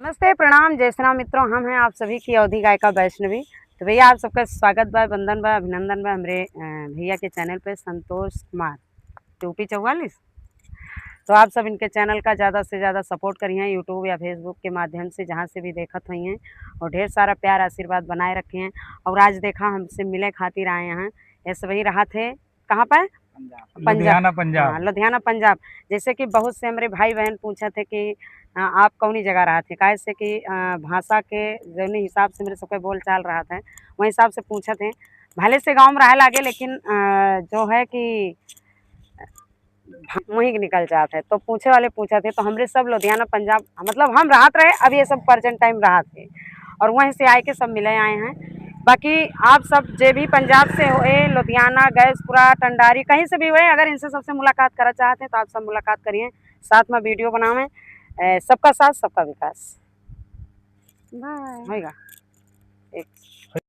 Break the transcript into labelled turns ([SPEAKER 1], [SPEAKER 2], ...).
[SPEAKER 1] नमस्ते, प्रणाम, जय श्री राम मित्रों। हम हैं आप सभी की अवधि गायिका वैष्णवी। तो भैया आप सबका स्वागत बा, वंदन बा, अभिनंदन बा हमरे भैया के चैनल पे संतोष कुमार यूपी 44। तो आप सब इनके चैनल का ज़्यादा से ज़्यादा सपोर्ट करिए यूट्यूब या फेसबुक के माध्यम से, जहाँ से भी देखत हुई हैं, और ढेर सारा प्यार आशीर्वाद बनाए रखे हैं। और आज देखा हमसे मिले खातिर आए हैं, ऐसे वही रहा थे कहाँ पर,
[SPEAKER 2] लुधियाना पंजाब।
[SPEAKER 1] हाँ, लुधियाना पंजाब। जैसे कि बहुत से हमारे भाई बहन पूछे थे कि आप कौनी जगह रहा थे, काहे से कि भाषा के जौनी हिसाब से मेरे सबके बोल चाल रहा था, वही हिसाब से पूछे थे। भले से गांव में रहे लागे, लेकिन जो है कि वहीं निकल जाते, तो पूछे वाले पूछा थे, तो हमरे सब लुधियाना पंजाब मतलब हम राहत रहे, अब ये सब प्रेजेंट टाइम रहा थे, और वहीं से आए के सब मिले आए हैं। बाकी आप सब जे भी पंजाब से हुए, लुधियाना, गैसपुरा, टंडारी, कहीं से भी हुए, अगर इनसे सबसे मुलाकात करना चाहते हैं तो आप सब मुलाकात करिए, साथ में वीडियो बनावें। सबका साथ सबका विकास। बाय होगा एक